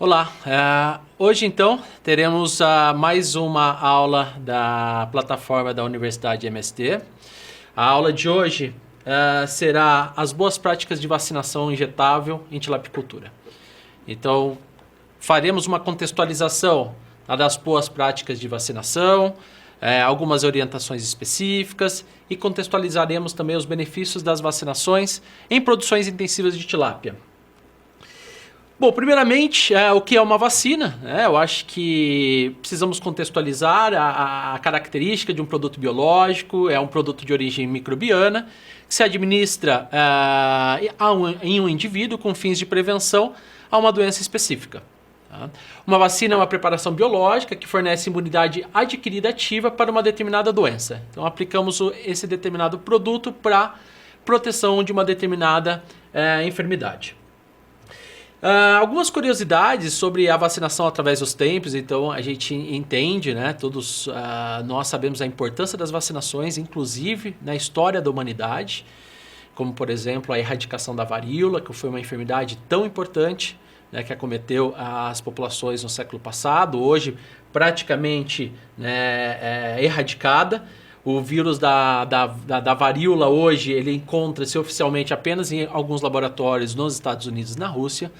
Olá, hoje então teremos mais uma aula da plataforma da Universidade MST. A aula de hoje será as boas práticas de vacinação injetável em tilapicultura. Então faremos uma contextualização das boas práticas de vacinação, algumas orientações específicas e contextualizaremos também os benefícios das vacinações em produções intensivas de tilápia. Bom, primeiramente, o que é uma vacina? Eu acho que precisamos contextualizar a característica de um produto biológico. É um produto de origem microbiana que se administra em um indivíduo com fins de prevenção a uma doença específica. Uma vacina é uma preparação biológica que fornece imunidade adquirida ativa para uma determinada doença. Então, aplicamos esse determinado produto para proteção de uma determinada enfermidade. Algumas curiosidades sobre a vacinação através dos tempos. Então a gente entende, né? Todos nós sabemos a importância das vacinações, inclusive na história da humanidade, como por exemplo a erradicação da varíola, que foi uma enfermidade tão importante, né, que acometeu as populações no século passado, hoje praticamente, né, erradicada. O vírus da varíola hoje ele encontra-se oficialmente apenas em alguns laboratórios nos Estados Unidos e na Rússia.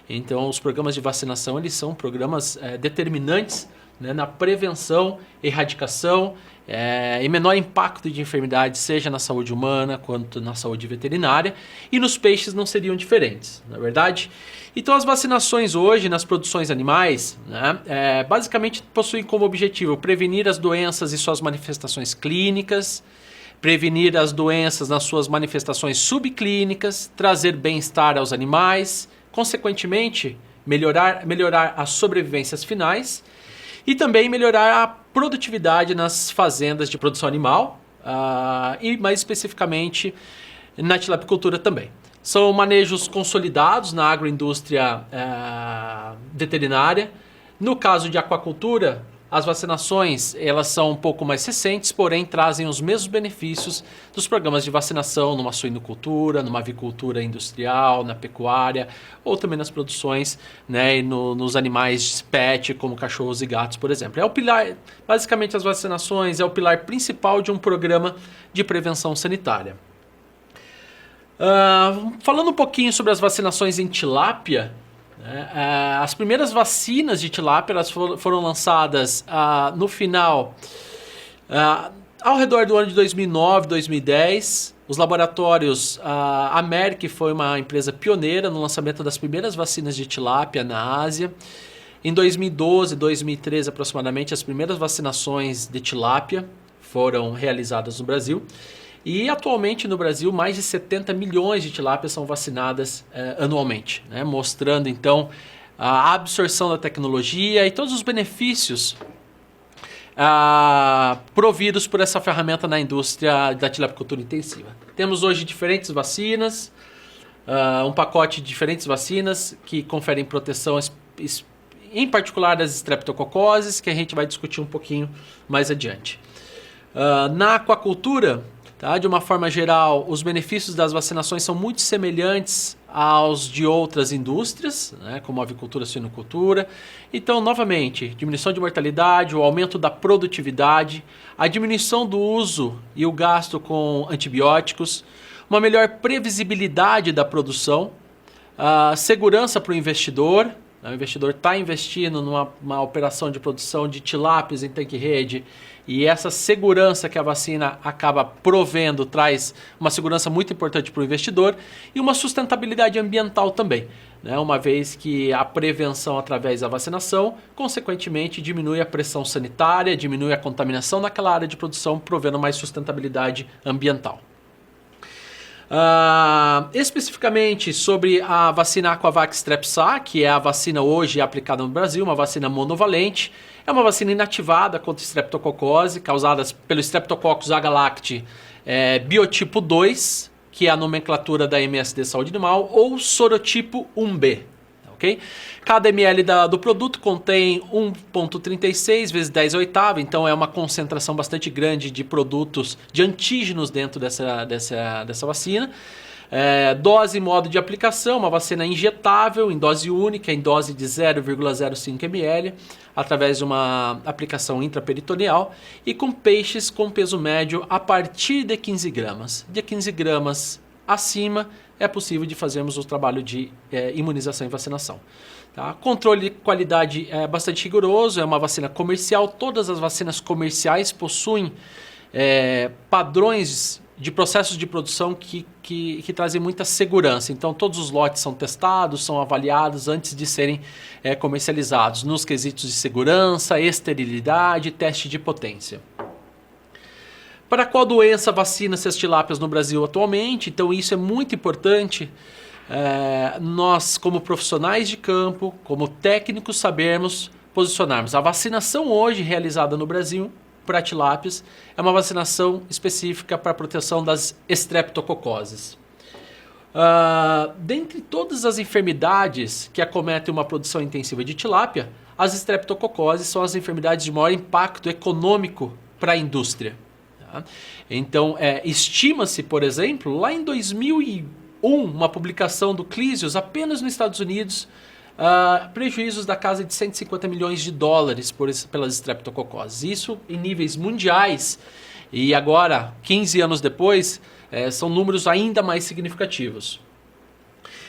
Então os programas de vacinação eles são programas determinantes, né, na prevenção, erradicação e menor impacto de enfermidades, seja na saúde humana quanto na saúde veterinária. E nos peixes não seriam diferentes, não é verdade? Então as vacinações hoje nas produções animais, né, basicamente possuem como objetivo prevenir as doenças e suas manifestações clínicas, prevenir as doenças nas suas manifestações subclínicas, trazer bem-estar aos animais, consequentemente melhorar as sobrevivências finais e também melhorar a produtividade nas fazendas de produção animal e mais especificamente na tilapicultura também. São manejos consolidados na agroindústria veterinária. No caso de aquacultura, as vacinações elas são um pouco mais recentes, porém trazem os mesmos benefícios dos programas de vacinação numa suinocultura, numa avicultura industrial, na pecuária ou também nas produções, né, e nos animais pet, como cachorros e gatos, por exemplo. É o pilar, basicamente as vacinações é o pilar principal de um programa de prevenção sanitária. Falando um pouquinho sobre as vacinações em tilápia, as primeiras vacinas de tilápia elas foram lançadas no final, ao redor do ano de 2009, 2010. Os laboratórios, a Merck foi uma empresa pioneira no lançamento das primeiras vacinas de tilápia na Ásia. Em 2012, 2013 aproximadamente, as primeiras vacinações de tilápia foram realizadas no Brasil. E atualmente no Brasil mais de 70 milhões de tilápias são vacinadas anualmente, né? Mostrando então a absorção da tecnologia e todos os benefícios providos por essa ferramenta na indústria da tilapicultura intensiva. Temos hoje diferentes vacinas, um pacote de diferentes vacinas que conferem proteção em particular das streptococoses, que a gente vai discutir um pouquinho mais adiante. Na aquacultura, de uma forma geral, os benefícios das vacinações são muito semelhantes aos de outras indústrias, né, como a avicultura e a suinocultura. Então, novamente, diminuição de mortalidade, o aumento da produtividade, a diminuição do uso e o gasto com antibióticos, uma melhor previsibilidade da produção, segurança para o investidor. O investidor está investindo numa operação de produção de tilápias em tanque-rede e essa segurança que a vacina acaba provendo traz uma segurança muito importante para o investidor e uma sustentabilidade ambiental também, né? Uma vez que a prevenção através da vacinação, consequentemente, diminui a pressão sanitária, diminui a contaminação naquela área de produção, provendo mais sustentabilidade ambiental. Especificamente sobre a vacina Aquavax Strep-A, que é a vacina hoje aplicada no Brasil, uma vacina monovalente, é uma vacina inativada contra estreptococose, causada pelo Streptococcus agalacti biotipo 2, que é a nomenclatura da MSD Saúde Animal, ou sorotipo 1B. ok? Cada ml do produto contém 1,36 vezes 10 à oitava, então é uma concentração bastante grande de produtos, de antígenos dentro dessa vacina. Dose e modo de aplicação, uma vacina injetável em dose única, em dose de 0,05 ml, através de uma aplicação intraperitoneal e com peixes com peso médio a partir de 15 gramas. De 15 gramas acima é possível de fazermos o trabalho de imunização e vacinação. Tá? Controle de qualidade é bastante rigoroso, é uma vacina comercial, todas as vacinas comerciais possuem padrões de processos de produção que trazem muita segurança. Então, todos os lotes são testados, são avaliados antes de serem comercializados, nos quesitos de segurança, esterilidade, teste de potência. Para qual doença vacina-se as tilápias no Brasil atualmente? Então, isso é muito importante. Nós, como profissionais de campo, como técnicos, sabermos posicionarmos. A vacinação hoje realizada no Brasil para tilápias é uma vacinação específica para a proteção das estreptococoses. Dentre todas as enfermidades que acometem uma produção intensiva de tilápia, as estreptococoses são as enfermidades de maior impacto econômico para a indústria. Tá? Então, estima-se, por exemplo, lá em 2001, uma publicação do Clisius, apenas nos Estados Unidos, prejuízos da casa de 150 milhões de dólares pelas estreptococoses. Isso em níveis mundiais. E agora, 15 anos depois, são números ainda mais significativos.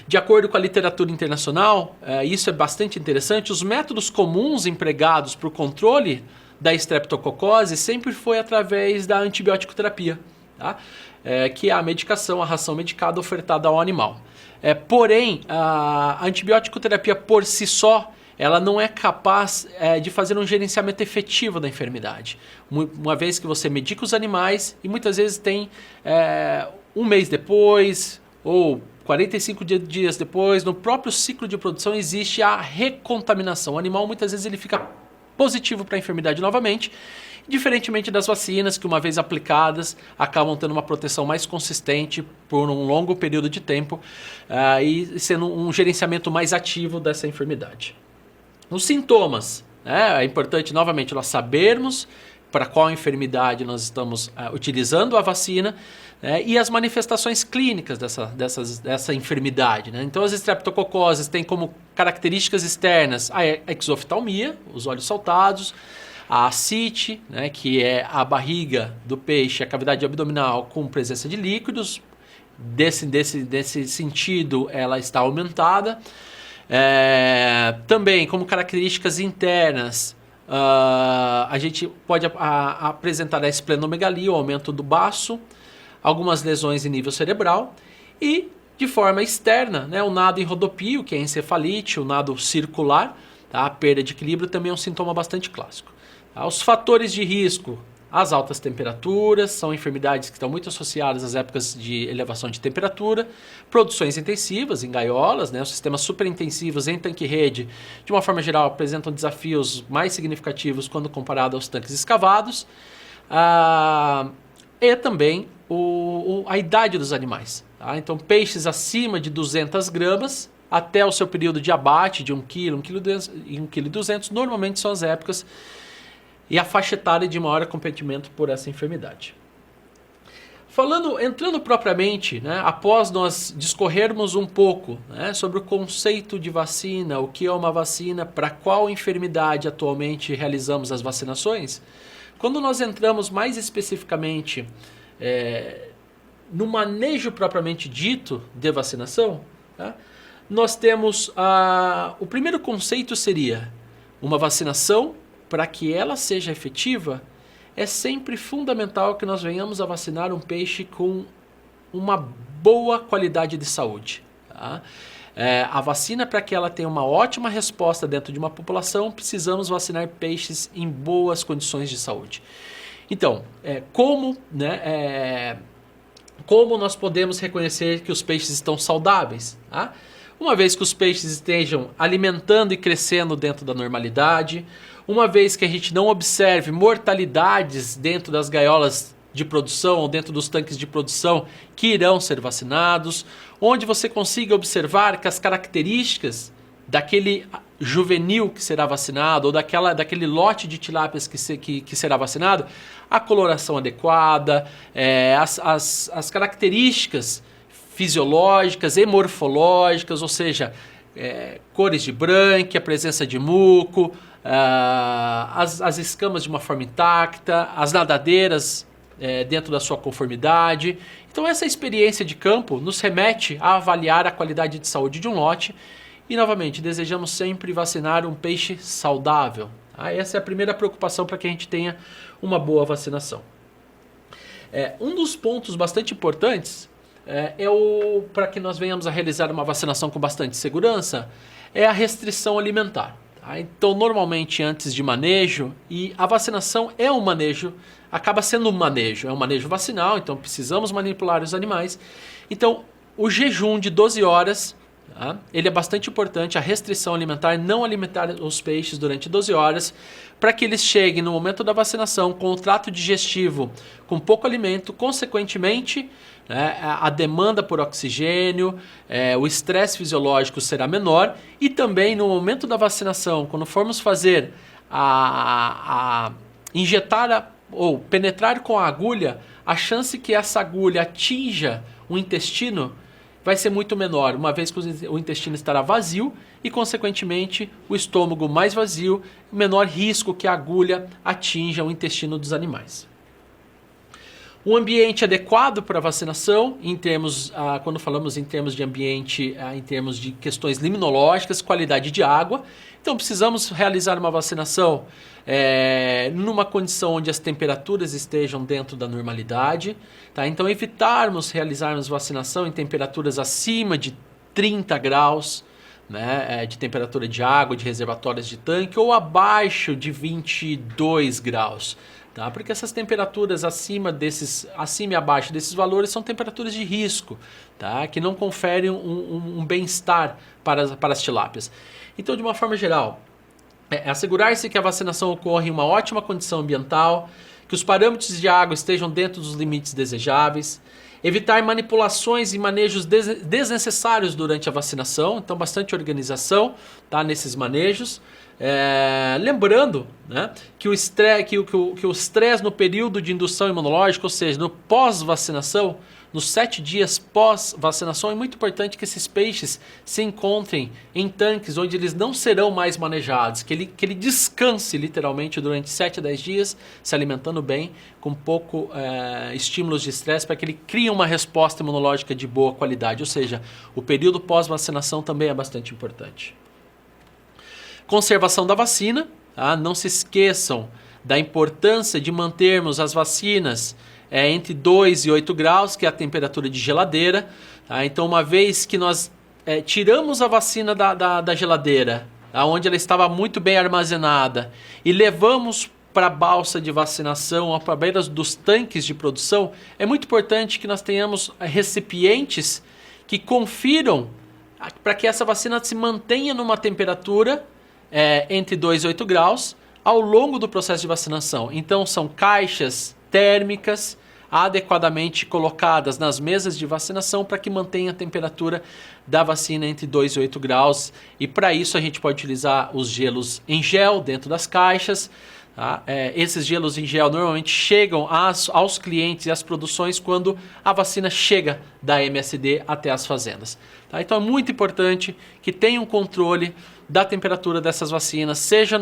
De acordo com a literatura internacional, isso é bastante interessante, os métodos comuns empregados para o controle da estreptococose sempre foi através da antibiótico-terapia, tá? Que é a medicação, a ração medicada ofertada ao animal. Porém, a antibiótico-terapia por si só, ela não é capaz de fazer um gerenciamento efetivo da enfermidade. Uma vez que você medica os animais e muitas vezes tem um mês depois ou 45 dias depois, no próprio ciclo de produção existe a recontaminação. O animal muitas vezes ele fica positivo para a enfermidade novamente, diferentemente das vacinas que uma vez aplicadas acabam tendo uma proteção mais consistente por um longo período de tempo e sendo um gerenciamento mais ativo dessa enfermidade. Os sintomas, é importante novamente nós sabermos para qual enfermidade nós estamos utilizando a vacina e as manifestações clínicas dessa enfermidade. Né? Então as estreptococoses têm como características externas a exoftalmia, os olhos saltados, a ascite, né, que é a barriga do peixe, a cavidade abdominal com presença de líquidos. Desse sentido, ela está aumentada. Também, como características internas, a gente pode apresentar a esplenomegalia, o aumento do baço, algumas lesões em nível cerebral e, de forma externa, né, o nado em rodopio, que é a encefalite, o nado circular, tá? A perda de equilíbrio também é um sintoma bastante clássico. Os fatores de risco, as altas temperaturas, são enfermidades que estão muito associadas às épocas de elevação de temperatura, produções intensivas em gaiolas, né, os sistemas superintensivos em tanque-rede, de uma forma geral, apresentam desafios mais significativos quando comparado aos tanques escavados, e também a idade dos animais. Tá? Então, peixes acima de 200 gramas, até o seu período de abate de 1 kg, 1,2 kg, normalmente são as épocas e a faixa etária de maior acometimento por essa enfermidade. Entrando propriamente, né, após nós discorrermos um pouco, né, sobre o conceito de vacina, o que é uma vacina, para qual enfermidade atualmente realizamos as vacinações, quando nós entramos mais especificamente no manejo propriamente dito de vacinação, tá, nós temos o primeiro conceito seria uma vacinação. Para que ela seja efetiva, é sempre fundamental que nós venhamos a vacinar um peixe com uma boa qualidade de saúde. Tá? A vacina, para que ela tenha uma ótima resposta dentro de uma população, precisamos vacinar peixes em boas condições de saúde. Então, como nós podemos reconhecer que os peixes estão saudáveis? Tá? Uma vez que os peixes estejam alimentando e crescendo dentro da normalidade, uma vez que a gente não observe mortalidades dentro das gaiolas de produção ou dentro dos tanques de produção que irão ser vacinados, onde você consiga observar que as características daquele juvenil que será vacinado ou daquele lote de tilápias que será vacinado, a coloração adequada, as características fisiológicas e morfológicas, ou seja, cores de brânquia, presença de muco, as escamas de uma forma intacta, as nadadeiras dentro da sua conformidade. Então essa experiência de campo nos remete a avaliar a qualidade de saúde de um lote e, novamente, desejamos sempre vacinar um peixe saudável. Essa é a primeira preocupação para que a gente tenha uma boa vacinação. Um dos pontos bastante importantes para que nós venhamos a realizar uma vacinação com bastante segurança é a restrição alimentar. Então, normalmente antes de manejo, e a vacinação é um manejo, acaba sendo um manejo, é um manejo vacinal, então precisamos manipular os animais. Então, o jejum de 12 horas, ele é bastante importante, a restrição alimentar, não alimentar os peixes durante 12 horas, para que eles cheguem no momento da vacinação com o trato digestivo com pouco alimento, consequentemente, a demanda por oxigênio, o estresse fisiológico será menor e também no momento da vacinação, quando formos fazer injetar ou penetrar com a agulha, a chance que essa agulha atinja o intestino vai ser muito menor, uma vez que o intestino estará vazio e, consequentemente, o estômago mais vazio, menor risco que a agulha atinja o intestino dos animais. Um ambiente adequado para a vacinação, quando falamos em termos de ambiente, em termos de questões limnológicas, qualidade de água. Então precisamos realizar uma vacinação numa condição onde as temperaturas estejam dentro da normalidade. Tá? Então evitarmos realizarmos vacinação em temperaturas acima de 30 graus, de temperatura de água, de reservatórios de tanque, ou abaixo de 22 graus. Tá? Porque essas temperaturas acima e abaixo desses valores são temperaturas de risco, tá? Que não conferem um bem-estar para as tilápias. Então, de uma forma geral, assegurar-se que a vacinação ocorre em uma ótima condição ambiental, que os parâmetros de água estejam dentro dos limites desejáveis, evitar manipulações e manejos desnecessários durante a vacinação, então bastante organização, tá, nesses manejos. Lembrando, que o estresse no período de indução imunológica, ou seja, no pós-vacinação, nos 7 dias pós-vacinação, é muito importante que esses peixes se encontrem em tanques onde eles não serão mais manejados, que ele descanse literalmente durante 7 a 10 dias, se alimentando bem, com pouco estímulos de estresse, para que ele crie uma resposta imunológica de boa qualidade, ou seja, o período pós-vacinação também é bastante importante. Conservação da vacina, tá? Não se esqueçam da importância de mantermos as vacinas entre 2 e 8 graus, que é a temperatura de geladeira. Tá? Então, uma vez que nós tiramos a vacina da geladeira, onde ela estava muito bem armazenada, e levamos para a balsa de vacinação ou para a beira dos tanques de produção, é muito importante que nós tenhamos recipientes que confiram para que essa vacina se mantenha numa temperatura entre 2 e 8 graus ao longo do processo de vacinação. Então são caixas térmicas adequadamente colocadas nas mesas de vacinação para que mantenha a temperatura da vacina entre 2 e 8 graus. E para isso a gente pode utilizar os gelos em gel dentro das caixas. Tá? Esses gelos em gel normalmente chegam aos clientes e às produções quando a vacina chega da MSD até as fazendas. Tá? Então é muito importante que tenha um controle da temperatura dessas vacinas, seja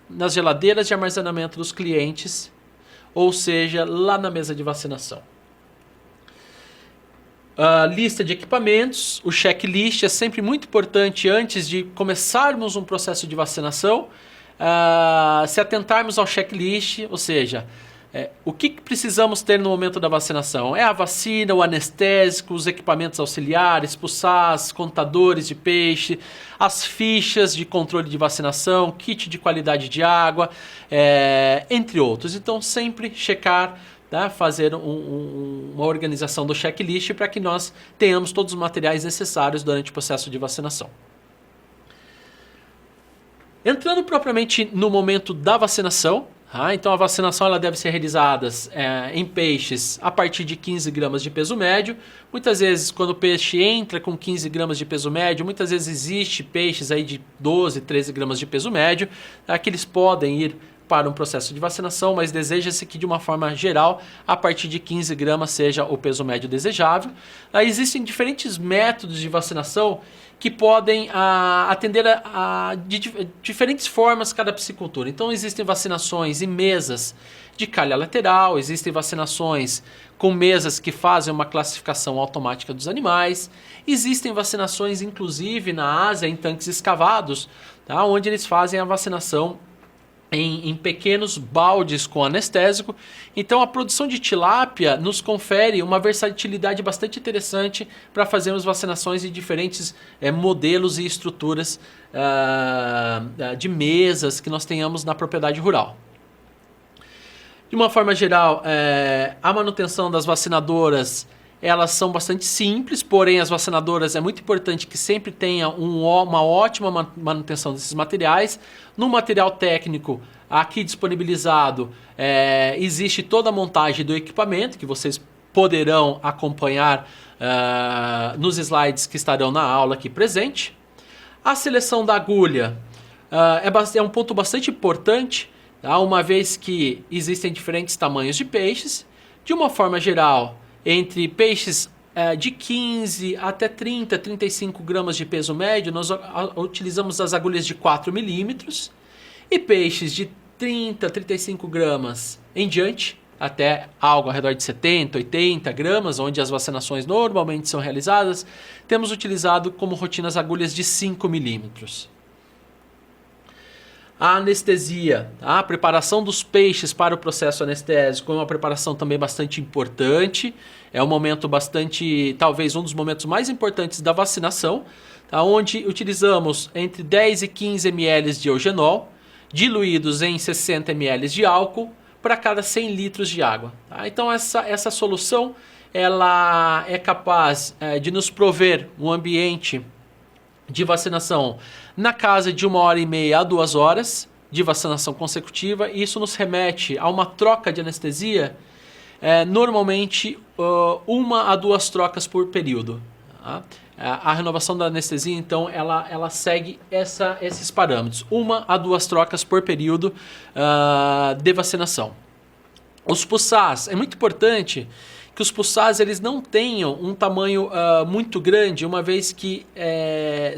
nas geladeiras de armazenamento dos clientes, ou seja, lá na mesa de vacinação. A lista de equipamentos, o checklist é sempre muito importante antes de começarmos um processo de vacinação. Se atentarmos ao checklist, ou seja, o que precisamos ter no momento da vacinação? É a vacina, o anestésico, os equipamentos auxiliares, pulsars, contadores de peixe, as fichas de controle de vacinação, kit de qualidade de água, entre outros. Então, sempre checar, tá? Fazer uma organização do checklist para que nós tenhamos todos os materiais necessários durante o processo de vacinação. Entrando propriamente no momento da vacinação, Então a vacinação ela deve ser realizada em peixes a partir de 15 gramas de peso médio. Muitas vezes quando o peixe entra com 15 gramas de peso médio, muitas vezes existe peixes aí de 12, 13 gramas de peso médio, que eles podem ir para um processo de vacinação, mas deseja-se que de uma forma geral, a partir de 15 gramas seja o peso médio desejável. Existem diferentes métodos de vacinação que podem atender de diferentes formas cada piscicultura. Então existem vacinações em mesas de calha lateral, existem vacinações com mesas que fazem uma classificação automática dos animais, existem vacinações inclusive na Ásia em tanques escavados, onde eles fazem a vacinação em pequenos baldes com anestésico. Então a produção de tilápia nos confere uma versatilidade bastante interessante para fazermos vacinações de diferentes modelos e estruturas de mesas que nós tenhamos na propriedade rural. De uma forma geral, a manutenção das vacinadoras elas são bastante simples, porém as vacinadoras é muito importante que sempre tenha uma ótima manutenção desses materiais. No material técnico aqui disponibilizado existe toda a montagem do equipamento que vocês poderão acompanhar nos slides que estarão na aula aqui presente. A seleção da agulha é um ponto bastante importante, uma vez que existem diferentes tamanhos de peixes. De uma forma geral, entre peixes de 15 até 30, 35 gramas de peso médio, nós utilizamos as agulhas de 4 milímetros. E peixes de 30, 35 gramas em diante, até algo ao redor de 70, 80 gramas, onde as vacinações normalmente são realizadas, temos utilizado como rotina as agulhas de 5 milímetros. A anestesia, a preparação dos peixes para o processo anestésico é uma preparação também bastante importante. É um momento talvez um dos momentos mais importantes da vacinação, onde utilizamos entre 10 e 15 ml de eugenol, diluídos em 60 ml de álcool, para cada 100 litros de água. Então essa solução ela é capaz de nos prover um ambiente de vacinação na casa de 1h30 a 2 horas de vacinação consecutiva. E isso nos remete a uma troca de anestesia, normalmente 1 a 2 trocas por período. A renovação da anestesia, então, ela segue esses parâmetros. 1 a 2 trocas por período de vacinação. Os pulsars, é muito importante que os pulsars eles não tenham um tamanho muito grande, uma vez que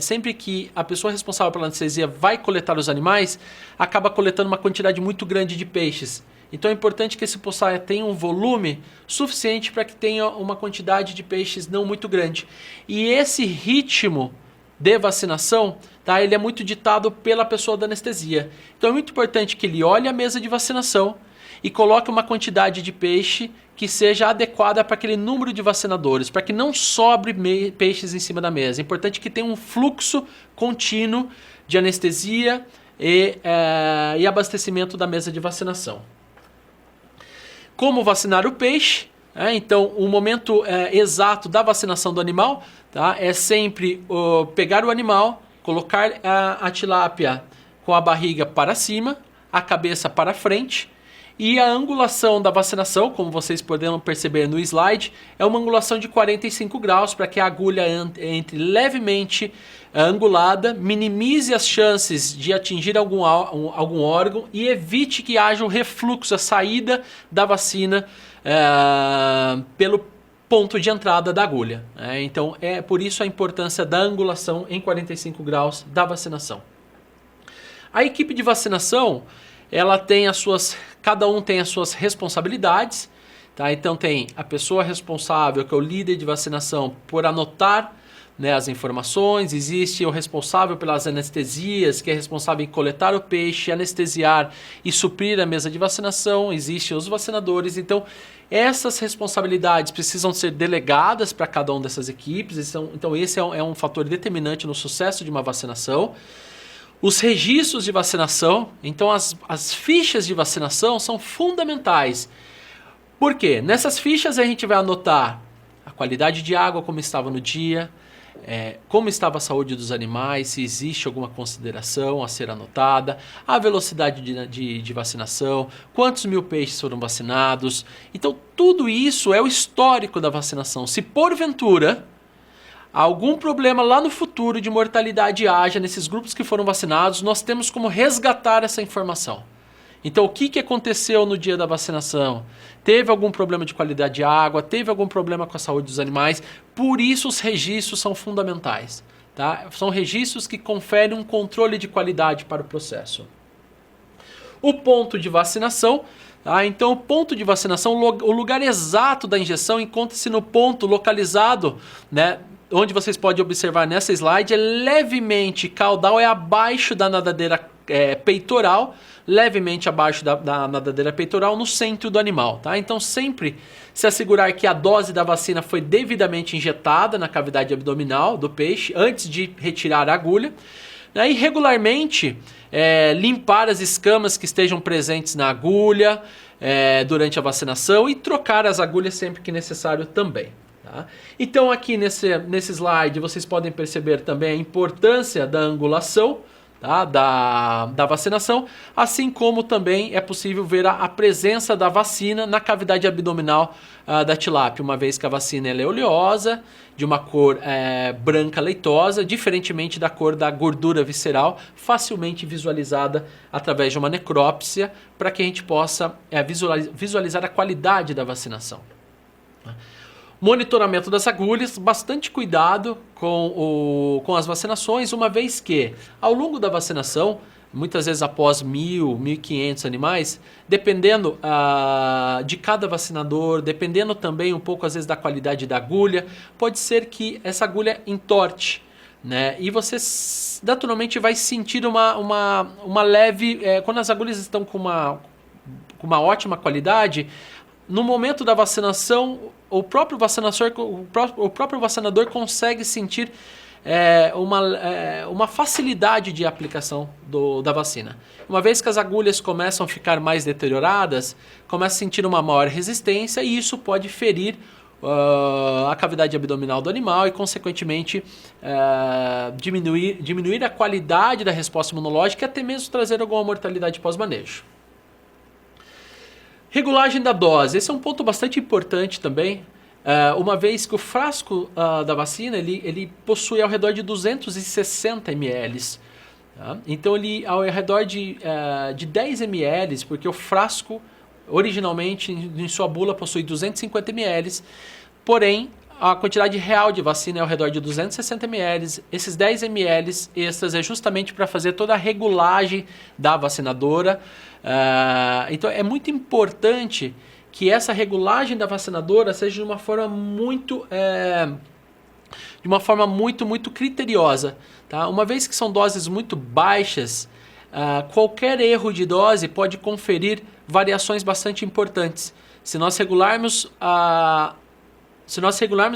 sempre que a pessoa responsável pela anestesia vai coletar os animais, acaba coletando uma quantidade muito grande de peixes. Então é importante que esse pulsar tenha um volume suficiente para que tenha uma quantidade de peixes não muito grande. E esse ritmo de vacinação, ele é muito ditado pela pessoa da anestesia. Então é muito importante que ele olhe a mesa de vacinação e coloque uma quantidade de peixe que seja adequada para aquele número de vacinadores, para que não sobre peixes em cima da mesa. É importante que tenha um fluxo contínuo de anestesia e abastecimento da mesa de vacinação. Como vacinar o peixe? Então, o momento exato da vacinação do animal é sempre pegar o animal, colocar a tilápia com a barriga para cima, a cabeça para frente. E a angulação da vacinação, como vocês poderão perceber no slide, é uma angulação de 45 graus para que a agulha entre levemente angulada, minimize as chances de atingir algum órgão e evite que haja o refluxo, a saída da vacina pelo ponto de entrada da agulha. Então é por isso a importância da angulação em 45 graus da vacinação. A equipe de vacinação, cada um tem as suas responsabilidades, Então tem a pessoa responsável, que é o líder de vacinação, por anotar as informações. Existe o responsável pelas anestesias, que é responsável em coletar o peixe, anestesiar e suprir a mesa de vacinação. Existem os vacinadores. Então essas responsabilidades precisam ser delegadas para cada uma dessas equipes. Então esse é um fator determinante no sucesso de uma vacinação. Os registros de vacinação, então as fichas de vacinação são fundamentais. Por quê? Nessas fichas a gente vai anotar a qualidade de água como estava no dia, como estava a saúde dos animais, se existe alguma consideração a ser anotada, a velocidade de vacinação, quantos mil peixes foram vacinados. Então, tudo isso é o histórico da vacinação. Se porventura algum problema lá no futuro de mortalidade haja nesses grupos que foram vacinados, nós temos como resgatar essa informação. Então, o que aconteceu no dia da vacinação? Teve algum problema de qualidade de água? Teve algum problema com a saúde dos animais? Por isso os registros são fundamentais. Tá? São registros que conferem um controle de qualidade para o processo. O ponto de vacinação. Então, o ponto de vacinação, o lugar exato da injeção, encontra-se no ponto localizado, né, onde vocês podem observar nessa slide, é levemente caudal, é abaixo da nadadeira peitoral, levemente abaixo da nadadeira peitoral, no centro do animal. Tá? Então, sempre se assegurar que a dose da vacina foi devidamente injetada na cavidade abdominal do peixe, antes de retirar a agulha. E regularmente limpar as escamas que estejam presentes na agulha durante a vacinação e trocar as agulhas sempre que necessário também. Tá? Então aqui nesse slide vocês podem perceber também a importância da angulação, tá? da vacinação, assim como também é possível ver a presença da vacina na cavidade abdominal da tilápia, uma vez que a vacina é oleosa, de uma cor branca leitosa, diferentemente da cor da gordura visceral, facilmente visualizada através de uma necrópsia, para que a gente possa visualizar a qualidade da vacinação. Monitoramento das agulhas, bastante cuidado com as vacinações, uma vez que ao longo da vacinação, muitas vezes após 1.000, 1.500 animais, dependendo de cada vacinador, dependendo também um pouco às vezes da qualidade da agulha, pode ser que essa agulha entorte, né? E você naturalmente vai sentir uma leve... quando as agulhas estão com uma ótima qualidade, no momento da vacinação, o próprio vacinador consegue sentir uma facilidade de aplicação da vacina. Uma vez que as agulhas começam a ficar mais deterioradas, começa a sentir uma maior resistência e isso pode ferir a cavidade abdominal do animal e, consequentemente, diminuir a qualidade da resposta imunológica e até mesmo trazer alguma mortalidade pós-manejo. Regulagem da dose, esse é um ponto bastante importante também, uma vez que o frasco da vacina ele possui ao redor de 260 ml. Tá? Então ele ao redor de 10 ml, porque o frasco originalmente em sua bula possui 250 ml, porém a quantidade real de vacina é ao redor de 260 ml. Esses 10 ml extras é justamente para fazer toda a regulagem da vacinadora. Então é muito importante que essa regulagem da vacinadora seja de uma forma muito muito criteriosa. Tá? Uma vez que são doses muito baixas, qualquer erro de dose pode conferir variações bastante importantes. Se nós regularmos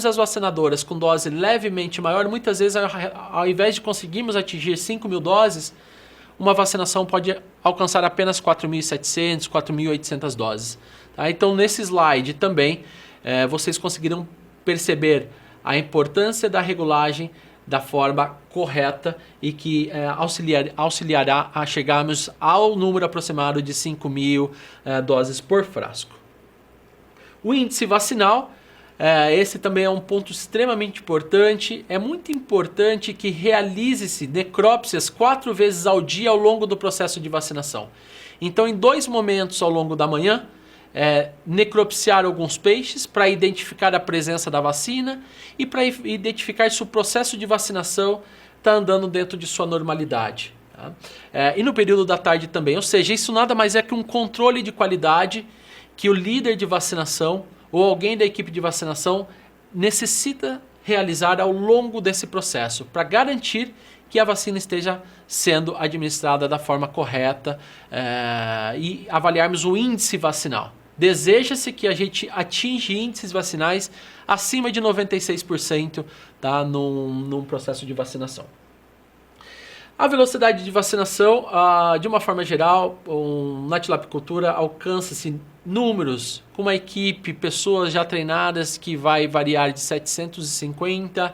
as vacinadoras com dose levemente maior, muitas vezes ao invés de conseguirmos atingir 5.000 doses, uma vacinação pode alcançar apenas 4.700, 4.800 doses. Tá? Então, nesse slide também, vocês conseguirão perceber a importância da regulagem da forma correta e que auxiliará a chegarmos ao número aproximado de 5.000 doses por frasco. O índice vacinal, esse também é um ponto extremamente importante. É muito importante que realize-se necrópsias 4 vezes ao dia ao longo do processo de vacinação. Então, em 2 momentos ao longo da manhã, necropsiar alguns peixes para identificar a presença da vacina e para identificar se o processo de vacinação está andando dentro de sua normalidade. Tá? E no período da tarde também. Ou seja, isso nada mais é que um controle de qualidade que o líder de vacinação ou alguém da equipe de vacinação necessita realizar ao longo desse processo para garantir que a vacina esteja sendo administrada da forma correta e avaliarmos o índice vacinal. Deseja-se que a gente atinja índices vacinais acima de 96%, tá, num processo de vacinação. A velocidade de vacinação, de uma forma geral, na tilapicultura alcança-se números com uma equipe, pessoas já treinadas, que vai variar de 750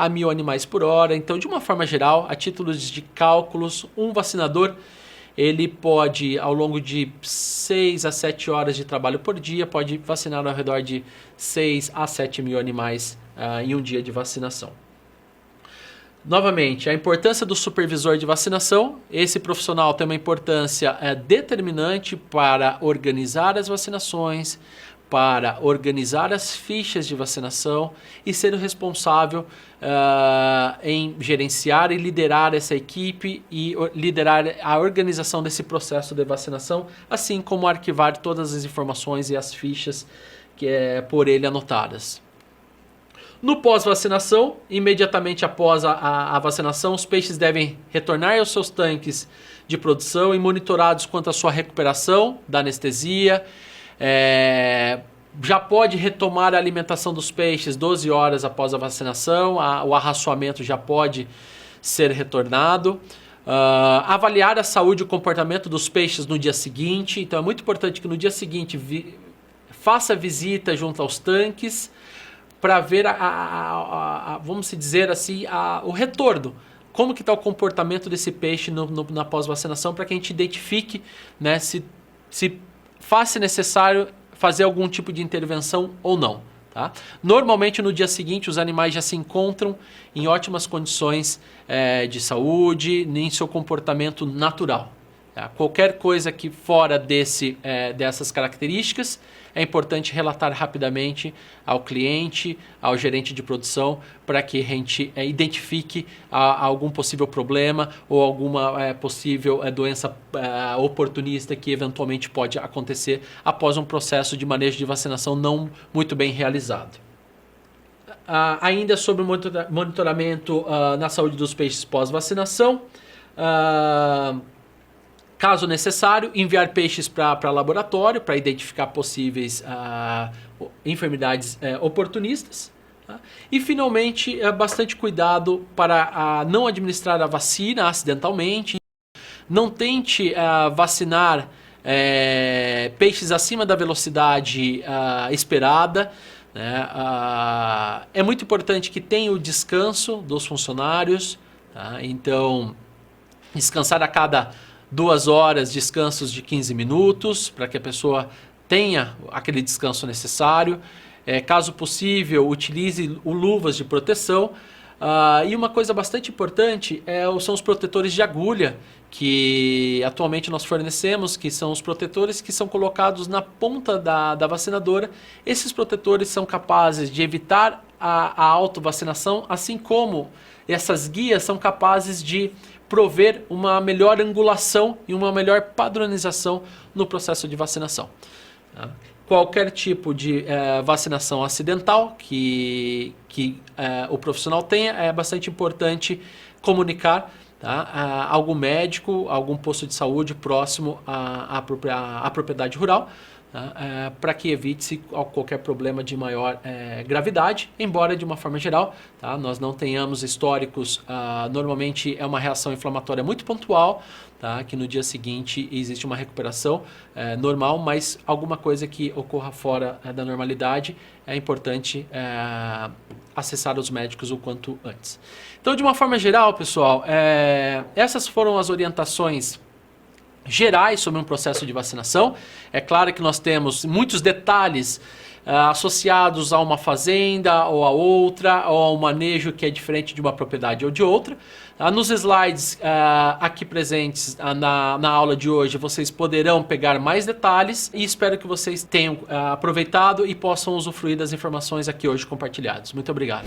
a 1.000 animais por hora. Então, de uma forma geral, a título de cálculos, um vacinador ele pode, ao longo de 6 a 7 horas de trabalho por dia, pode vacinar ao redor de 6 a 7 mil animais em um dia de vacinação. Novamente, a importância do supervisor de vacinação. Esse profissional tem uma importância determinante para organizar as vacinações, para organizar as fichas de vacinação e ser o responsável em gerenciar e liderar essa equipe e liderar a organização desse processo de vacinação, assim como arquivar todas as informações e as fichas que por ele anotadas. No pós-vacinação, imediatamente após a vacinação, os peixes devem retornar aos seus tanques de produção e monitorados quanto à sua recuperação da anestesia. Já pode retomar a alimentação dos peixes 12 horas após a vacinação, o arraçoamento já pode ser retornado. Avaliar a saúde e o comportamento dos peixes no dia seguinte. Então é muito importante que no dia seguinte faça visita junto aos tanques, para ver, vamos dizer assim, o retorno. Como que está o comportamento desse peixe na pós-vacinação, para que a gente identifique, né, se faz necessário fazer algum tipo de intervenção ou não. Tá? Normalmente no dia seguinte os animais já se encontram em ótimas condições de saúde, em seu comportamento natural. Tá? Qualquer coisa que fora dessas características é importante relatar rapidamente ao cliente, ao gerente de produção, para que a gente identifique algum possível problema ou alguma possível doença oportunista que eventualmente pode acontecer após um processo de manejo de vacinação não muito bem realizado. Ainda sobre o monitoramento na saúde dos peixes pós-vacinação, caso necessário, enviar peixes para laboratório para identificar possíveis enfermidades oportunistas. Tá? E, finalmente, bastante cuidado para não administrar a vacina acidentalmente. Não tente vacinar peixes acima da velocidade esperada. Né? É muito importante que tenha o descanso dos funcionários. Tá? Então, descansar a cada 2 horas, descansos de 15 minutos, para que a pessoa tenha aquele descanso necessário. Caso possível, utilize luvas de proteção. E uma coisa bastante importante são os protetores de agulha, que atualmente nós fornecemos, que são os protetores que são colocados na ponta da vacinadora. Esses protetores são capazes de evitar a autovacinação, assim como essas guias são capazes de prover uma melhor angulação e uma melhor padronização no processo de vacinação. Qualquer tipo de vacinação acidental que o profissional tenha, é bastante importante comunicar, tá? Algum médico, algum posto de saúde próximo à propriedade rural, tá? Para que evite-se qualquer problema de maior gravidade, embora de uma forma geral, tá? Nós não tenhamos históricos, normalmente é uma reação inflamatória muito pontual, tá? Que no dia seguinte existe uma recuperação normal, mas alguma coisa que ocorra fora da normalidade é importante acessar os médicos o quanto antes. Então, de uma forma geral, pessoal, essas foram as orientações gerais sobre um processo de vacinação. É claro que nós temos muitos detalhes associados a uma fazenda ou a outra, ou a um manejo que é diferente de uma propriedade ou de outra. Nos slides aqui presentes na aula de hoje, vocês poderão pegar mais detalhes e espero que vocês tenham aproveitado e possam usufruir das informações aqui hoje compartilhadas. Muito obrigado.